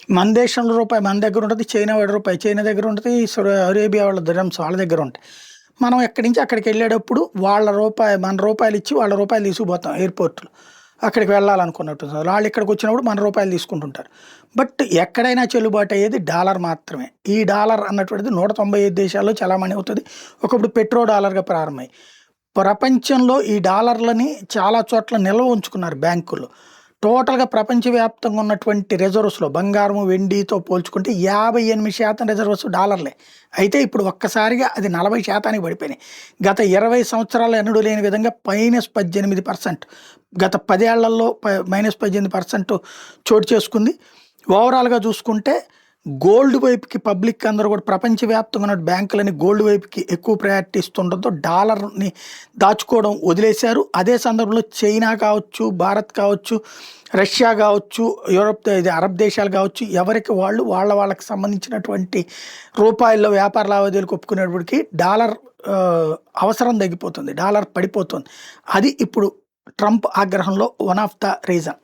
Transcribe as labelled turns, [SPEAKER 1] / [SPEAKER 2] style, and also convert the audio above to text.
[SPEAKER 1] మన దేశంలో రూపాయి మన దగ్గర ఉంటుంది, చైనా వాడి రూపాయి చైనా దగ్గర ఉంటుంది, అరేబియా వాళ్ళ దిరమ్స్ వాళ్ళ దగ్గర ఉంటాయి. మనం ఎక్కడి నుంచి అక్కడికి వెళ్ళేటప్పుడు వాళ్ళ రూపాయి మన రూపాయలు ఇచ్చి వాళ్ళ రూపాయలు తీసుకుపోతాం ఎయిర్పోర్ట్లో. అక్కడికి వెళ్ళాలనుకున్నట్టు వాళ్ళు ఇక్కడికి వచ్చినప్పుడు మన రూపాయలు తీసుకుంటుంటారు. బట్ ఎక్కడైనా చెల్లుబాటు అయ్యేది డాలర్ మాత్రమే. ఈ డాలర్ అన్నటువంటిది 195 దేశాల్లో చలామణి అవుతుంది. ఒకప్పుడు పెట్రో డాలర్గా ప్రారంభమై ప్రపంచంలో ఈ డాలర్లని చాలా చోట్ల నిల్వ ఉంచుకున్నారు బ్యాంకుల్లో. టోటల్‌గా ప్రపంచవ్యాప్తంగా ఉన్నటువంటి రిజర్వ్స్‌లో బంగారం, వెండితో పోల్చుకుంటే 58% రిజర్వ్స్ డాలర్లే. అయితే ఇప్పుడు ఒక్కసారిగా అది 40%కి పడిపోయినాయి. గత 20 సంవత్సరాల్లో ఎన్నడూ లేని విధంగా -18%. గత 10 ఏళ్లలో -18% చోటు చేసుకుంది. ఓవరాల్‌గా చూసుకుంటే గోల్డ్ వైపుకి పబ్లిక్ అందరూ కూడా ప్రపంచవ్యాప్తంగా ఉన్న బ్యాంకులని గోల్డ్ వైపుకి ఎక్కువ ప్రయారిటీ ఇస్తుండడంతో డాలర్‌ని దాచుకోవడం వదిలేశారు. అదే సందర్భంలో చైనా కావచ్చు, భారత్ కావచ్చు, రష్యా కావచ్చు, అరబ్ దేశాలు కావచ్చు, ఎవరికి వాళ్ళు వాళ్ళకి సంబంధించినటువంటి రూపాయల్లో వ్యాపార లావాదేవీలకు ఒప్పుకునేటప్పటికి డాలర్ అవసరం తగ్గిపోతుంది. డాలర్ పడిపోతుంది. అది ఇప్పుడు ట్రంప్ ఆగ్రహంలో వన్ ఆఫ్ ద రీజన్.